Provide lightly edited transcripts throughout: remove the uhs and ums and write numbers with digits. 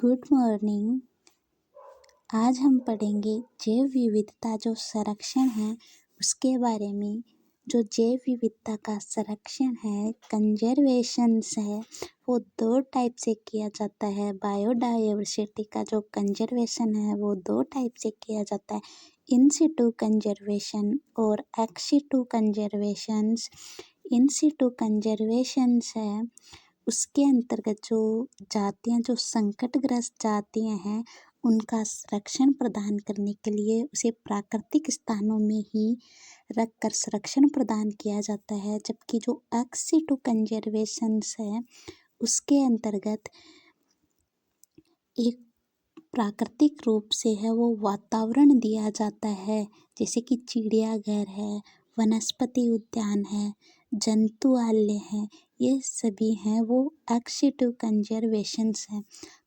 Good morning. आज हम पढ़ेंगे जैव विविधता जो संरक्षण है उसके बारे में। जो जैव विविधता का संरक्षण है, कंजर्वेशंस है, वो दो टाइप से किया जाता है। बायोडायवर्सिटी का जो कंजर्वेशन है वो दो टाइप से किया जाता है, इन सिटू कंजर्वेशन और एक्स सिटू कंजर्वेशंस। इन सिटू कंजर्वेशंस है उसके अंतर्गत जो जातियाँ, जो संकटग्रस्त जातियाँ हैं, उनका संरक्षण प्रदान करने के लिए उसे प्राकृतिक स्थानों में ही रखकर संरक्षण प्रदान किया जाता है। जबकि जो एक्स सिटू कंजर्वेशंस है उसके अंतर्गत एक प्राकृतिक रूप से है वो वातावरण दिया जाता है, जैसे कि चिड़ियाघर है, वनस्पति उद्यान है, जंतुआलय है, ये सभी हैं वो एक्स सिटू कंजर्वेशंस हैं।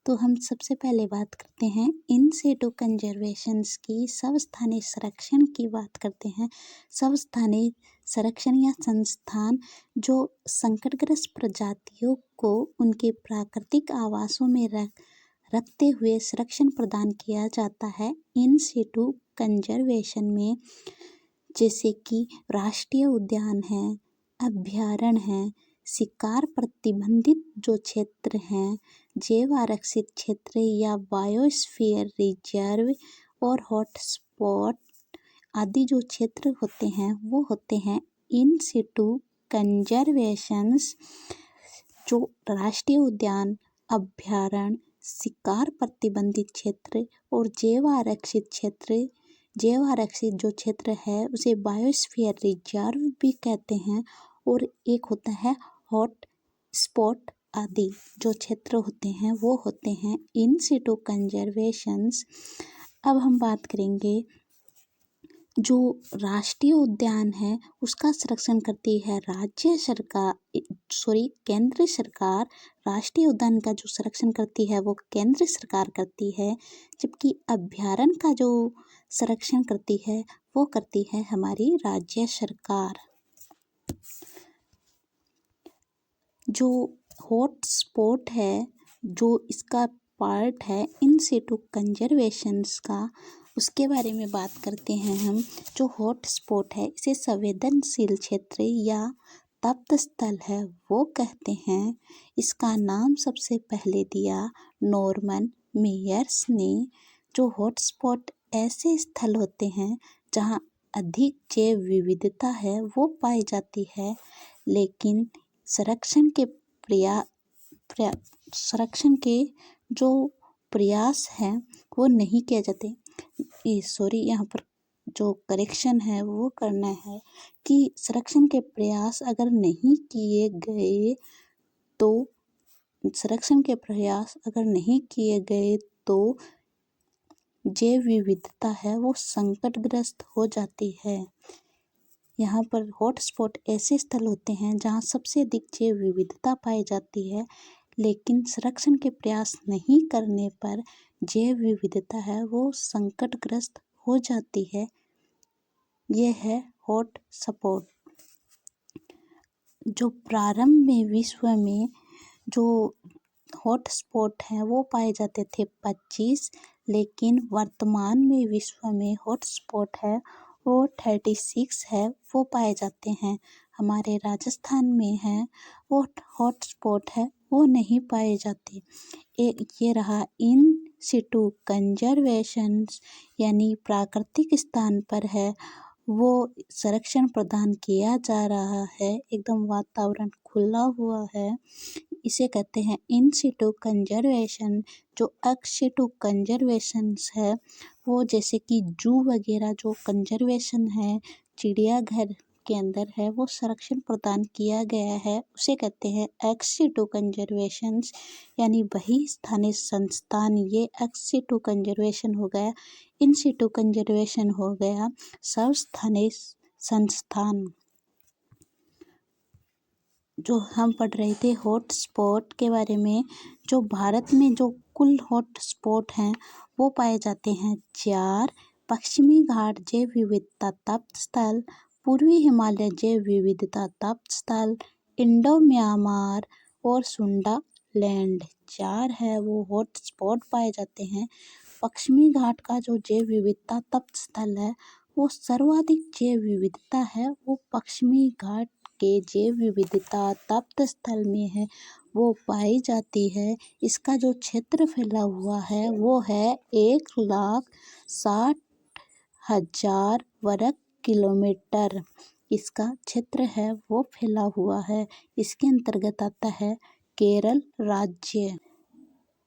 तो हम सबसे पहले बात करते हैं इन सिटू कंजर्वेशंस की। स्वस्थानीय संरक्षण की बात करते हैं। स्वस्थानीय संरक्षण या संस्थान जो संकटग्रस्त प्रजातियों को उनके प्राकृतिक आवासों में रखते हुए संरक्षण प्रदान किया जाता है इन सिटू कंजर्वेशन में, जैसे कि राष्ट्रीय उद्यान है, अभ्यारण्य है, शिकार प्रतिबंधित जो क्षेत्र हैं, जैव आरक्षित क्षेत्र या बायोस्फीयर रिजर्व और हॉटस्पॉट आदि जो क्षेत्र होते हैं वो होते हैं इन सिटू कंजर्वेशंस। जो राष्ट्रीय उद्यान, अभ्यारण्य, शिकार प्रतिबंधित क्षेत्र और जैव आरक्षित क्षेत्र, जैव आरक्षित जो क्षेत्र है उसे बायोस्फीयर रिजर्व भी कहते हैं। और एक होता है हॉट स्पॉट आदि जो क्षेत्र होते हैं वो होते हैं इन सिटू कंजर्वेशंस। अब हम बात करेंगे जो राष्ट्रीय उद्यान है उसका संरक्षण करती है केंद्र सरकार। राष्ट्रीय उद्यान का जो संरक्षण करती है वो केंद्र सरकार करती है, जबकि अभ्यारण्य का जो संरक्षण करती है वो करती है हमारी राज्य सरकार। जो हॉट स्पॉट है, जो इसका पार्ट है इन सिटू कंजर्वेशंस का, उसके बारे में बात करते हैं हम। जो हॉट स्पॉट है इसे संवेदनशील क्षेत्र या तप्त स्थल है वो कहते हैं। इसका नाम सबसे पहले दिया नॉर्मन मेयर्स ने। जो हॉट स्पॉट ऐसे स्थल होते हैं जहाँ अधिक जैव विविधता है वो पाई जाती है, लेकिन संरक्षण के जो प्रयास हैं वो नहीं किए जाते। यहाँ पर जो करेक्शन है वो करना है कि संरक्षण के प्रयास अगर नहीं किए गए तो जैव विविधता है वो संकटग्रस्त हो जाती है। यहाँ पर हॉटस्पॉट ऐसे स्थल होते हैं जहाँ सबसे अधिक जैव विविधता पाई जाती है, लेकिन संरक्षण के प्रयास नहीं करने पर जैव विविधता है वो संकटग्रस्त हो जाती है। यह है हॉट स्पॉट। जो प्रारंभ में विश्व में जो हॉट स्पॉट हैं वो पाए जाते थे 25, लेकिन वर्तमान में विश्व में हॉट स्पॉट है वो 36 है वो पाए जाते हैं। हमारे राजस्थान में है वो हॉट स्पॉट है वो नहीं पाए जाते। ये रहा इन सिटू कंजर्वेशंस, यानी प्राकृतिक स्थान पर है वो संरक्षण प्रदान किया जा रहा है, एकदम वातावरण खुला हुआ है, इसे कहते हैं इन सिटू कंजर्वेशन। जो एक्स सिटू कंजर्वेशंस है वो जैसे कि जू वगैरह जो कंजर्वेशन है, चिड़ियाघर के अंदर है वो संरक्षण प्रदान किया गया है, उसे कहते हैं एक्स सिटू कंजर्वेशंस, यानी वही स्थानीय संस्थान। ये एक्स सिटू कंजर्वेशन हो गया, इन सिटू कंजर्वेशन हो गया सर्वस्थानीय संस्थान। जो हम पढ़ रहे थे हॉट स्पॉट के बारे में, जो भारत में जो कुल हॉट स्पॉट हैं वो पाए जाते हैं 4। पश्चिमी घाट जैव विविधता तप्त स्थल, पूर्वी हिमालय जैव विविधता तप्त स्थल, इंडो म्यांमार और सुंडा लैंड 4 है वो हॉट स्पॉट पाए जाते हैं। पश्चिमी घाट का जो जैव विविधता तप्त स्थल है वो सर्वाधिक जैव विविधता है वो पश्चिमी घाट के जैव विविधता तप्त स्थल में है वो पाई जाती है। इसका जो क्षेत्र फैला हुआ है वो है 1,60,000 वर्ग किलोमीटर। इसका क्षेत्र है वो फैला हुआ है। इसके अंतर्गत आता है केरल राज्य।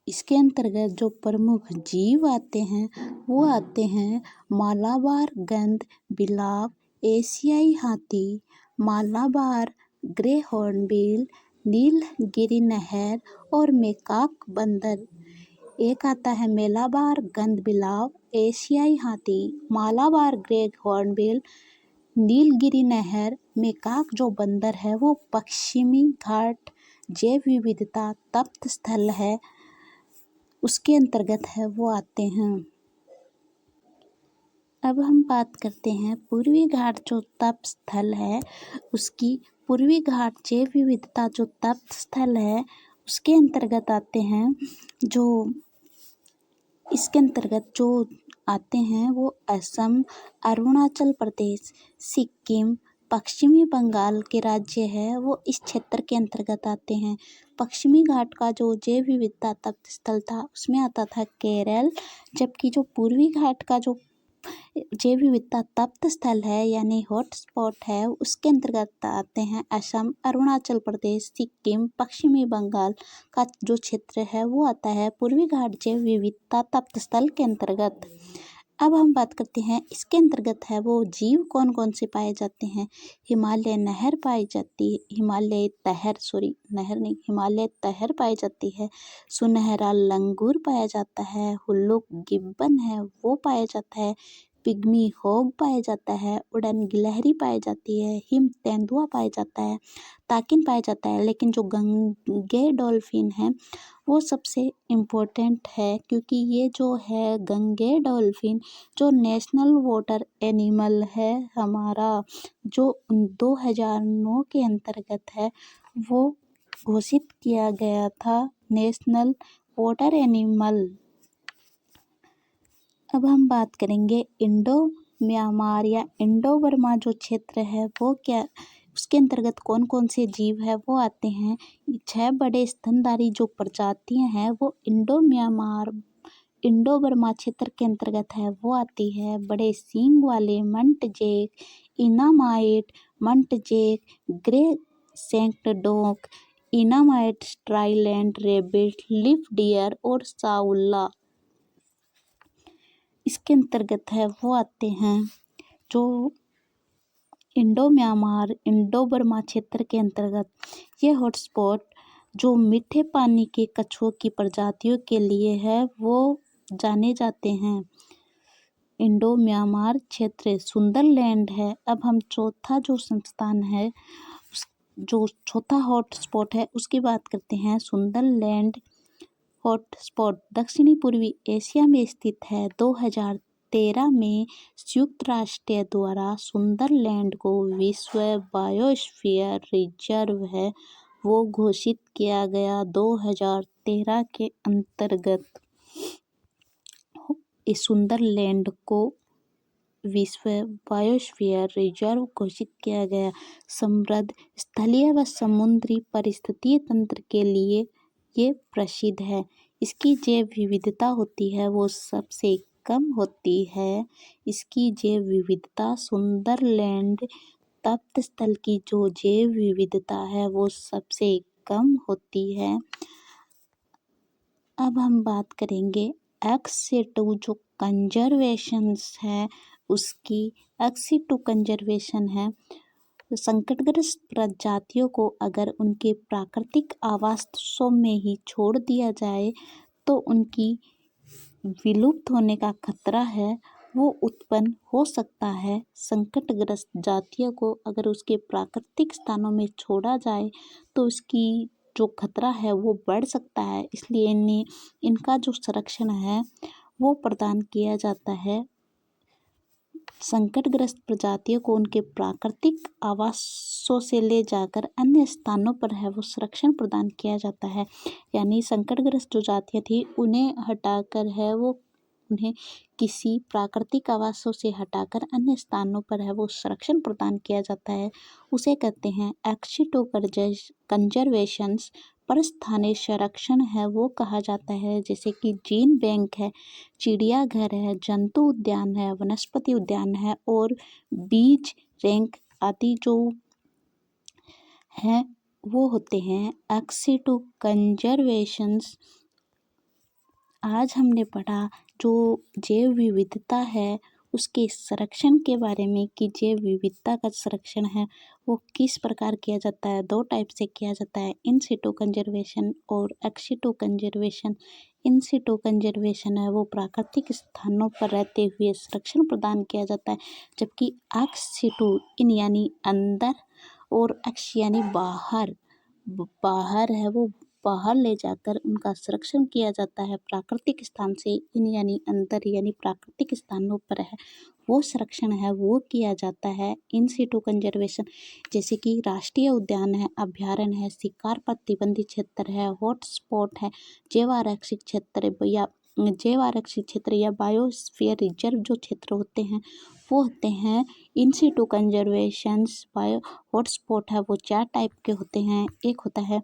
इसके अंतर्गत जो प्रमुख जीव आते हैं वो आते हैं मालाबार गंध बिलाव, एशियाई हाथी, मालाबार ग्रे हॉर्नबिल, नीलगिरी नहर और मेकाक बंदर। एक आता है मेलाबार गंध बिलाव, एशियाई हाथी, मालाबार ग्रे हॉर्नबिल, नीलगिरी नहर, मेकाक जो बंदर है वो पश्चिमी घाट जैव विविधता तप्त स्थल है उसके अंतर्गत है वो आते हैं। अब हम बात करते हैं पूर्वी घाट जो तप्त स्थल है उसकी। पूर्वी घाट जैव विविधता जो तप्त स्थल है उसके अंतर्गत आते हैं जो इसके अंतर्गत जो आते हैं वो असम, अरुणाचल प्रदेश, सिक्किम, पश्चिमी बंगाल के राज्य है वो इस क्षेत्र के अंतर्गत आते हैं। पश्चिमी घाट का जो जैव विविधता तप्त स्थल था उसमें आता था केरल, जबकि जो पूर्वी घाट का जो जैव विविधता तप्त स्थल है यानी हॉट स्पॉट है उसके अंतर्गत आते हैं असम, अरुणाचल प्रदेश, सिक्किम, पश्चिमी बंगाल का जो क्षेत्र है वो आता है पूर्वी घाट जैव विविधता तप्त स्थल के अंतर्गत। अब हम बात करते हैं इसके अंतर्गत है वो जीव कौन कौन से पाए जाते हैं। हिमालय नहर पाई जाती है, हिमालय तहर पाई जाती है, सुनहरा लंगूर पाया जाता है, हुल्लुक गिब्बन है वो पाया जाता है, पिग्मी होग पाया जाता है, उड़न गिलहरी पाई जाती है, हिम तेंदुआ पाया जाता है, ताकिन पाया जाता है। लेकिन जो गंगे डॉल्फिन है वो सबसे इम्पोर्टेंट है क्योंकि ये जो है गंगे डॉल्फिन जो नेशनल वाटर एनिमल है हमारा जो 2009 के अंतर्गत है वो घोषित किया गया था नेशनल वाटर एनिमल। अब हम बात करेंगे इंडो म्यांमार या इंडो बर्मा जो क्षेत्र है वो क्या उसके अंतर्गत कौन कौन से जीव है वो आते हैं। 6 बड़े स्तनधारी जो प्रजातियां हैं वो इंडो बर्मा क्षेत्र के अंतर्गत है वो आती है। बड़े सींग वाले मंटजेक, इनामाइट, मंटजेक, ग्रे सेंक्ट डॉग, इनामाइट, स्ट्राइलैंड रेबिट, लीफ डियर और साउला इसके अंतर्गत है वो आते हैं। जो इंडो म्यांमार इंडो बर्मा क्षेत्र के अंतर्गत ये हॉटस्पॉट जो मीठे पानी के कछुओं की प्रजातियों के लिए है वो जाने जाते हैं। इंडो म्यांमार क्षेत्र सुंदरलैंड है। अब हम चौथा जो संस्थान है जो चौथा हॉटस्पॉट है उसकी बात करते हैं। सुंदरलैंड हॉटस्पॉट दक्षिणी पूर्वी एशिया में स्थित है। 2013 में संयुक्त राष्ट्र द्वारा सुंदरलैंड को विश्व बायोस्फीयर रिजर्व है वो घोषित किया गया। 2013 के अंतर्गत इस सुंदरलैंड को विश्व बायोस्फीयर रिजर्व घोषित किया गया। समृद्ध स्थलीय व समुद्री पारिस्थितिकी तंत्र के लिए ये प्रसिद्ध है। इसकी जैव विविधता होती है वो सबसे कम होती है। इसकी जैव विविधता सुंदरलैंड तप्त स्थल की जो जैव विविधता है वो सबसे कम होती है। अब हम बात करेंगे एक्स-सिटू जो कंजर्वेशन है उसकी। एक्स-सिटू कंजर्वेशन है संकटग्रस्त प्रजातियों को अगर उनके प्राकृतिक आवासों में ही छोड़ दिया जाए तो उनकी विलुप्त होने का खतरा है वो उत्पन्न हो सकता है। संकटग्रस्त जातियों को अगर उसके प्राकृतिक स्थानों में छोड़ा जाए तो उसकी जो खतरा है वो बढ़ सकता है। इसलिए इनका जो संरक्षण है वो प्रदान किया जाता है। संकटग्रस्त प्रजातियों को उनके प्राकृतिक आवासों से ले जाकर अन्य स्थानों पर है वो संरक्षण प्रदान किया जाता है। यानी संकटग्रस्त जो जातियाँ थी उन्हें हटाकर है वो उन्हें किसी प्राकृतिक आवासों से हटाकर अन्य स्थानों पर है वो संरक्षण प्रदान किया जाता है। उसे कहते हैं एक्सिटो कंजर्वेशंस। पर स्थानीय संरक्षण है वो कहा जाता है, जैसे कि जीन बैंक है, चिड़ियाघर है, जंतु उद्यान है, वनस्पति उद्यान है और बीज रैंक आदि जो हैं वो होते हैं एक्सिटो कंजर्वेशंस। आज हमने पढ़ा जो जैव विविधता है उसके संरक्षण के बारे में कि जैव विविधता का संरक्षण है वो किस प्रकार किया जाता है। दो टाइप से किया जाता है, इन सिटू कंजर्वेशन और एक्सिटू कंजर्वेशन। इन सिटू कंजर्वेशन है वो प्राकृतिक स्थानों पर रहते हुए संरक्षण प्रदान किया जाता है, जबकि एक्स सिटू इन यानी अंदर और एक्स यानी बाहर बाहर है वो बाहर ले जाकर उनका संरक्षण किया जाता है प्राकृतिक स्थान से। इन यानी अंदर यानी प्राकृतिक स्थानों पर है वो संरक्षण है वो किया जाता है इन सिटू कंजर्वेशन। जैसे कि राष्ट्रीय उद्यान है, अभ्यारण्य है, शिकार प्रतिबंधित क्षेत्र है, हॉटस्पॉट है, जैव आरक्षित क्षेत्र या बायोस्फीयर रिजर्व जो क्षेत्र होते हैं वो होते हैं इन सिटू कंजर्वेशंस। बायो हॉटस्पॉट है वो 4 टाइप के होते हैं। एक होता है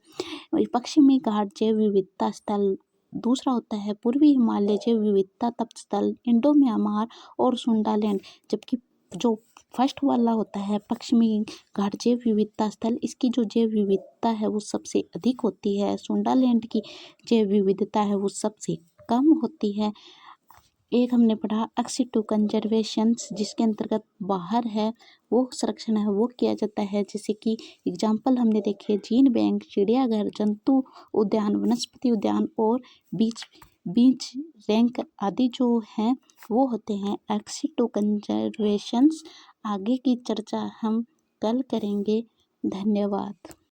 पश्चिमी घाट जैव विविधता स्थल, दूसरा होता है पूर्वी हिमालय जैव विविधता तप्त स्थल, इंडो म्यांमार और सुंडालैंड। जबकि जो फर्स्ट वाला होता है पश्चिमी घाट जैव विविधता स्थल, इसकी जो जैव विविधता है वो सबसे अधिक होती है। सुंडालैंड की जैव विविधता है वो सबसे कम होती है। एक हमने पढ़ा एक्सिटू कंजर्वेशंस, जिसके अंतर्गत बाहर है वो संरक्षण है वो किया जाता है। जैसे कि एग्जाम्पल हमने देखे जीन बैंक, चिड़ियाघर, जंतु उद्यान, वनस्पति उद्यान और बीच रैंक आदि जो हैं वो होते हैं एक्सिटू कंजर्वेशंस। आगे की चर्चा हम कल करेंगे। धन्यवाद।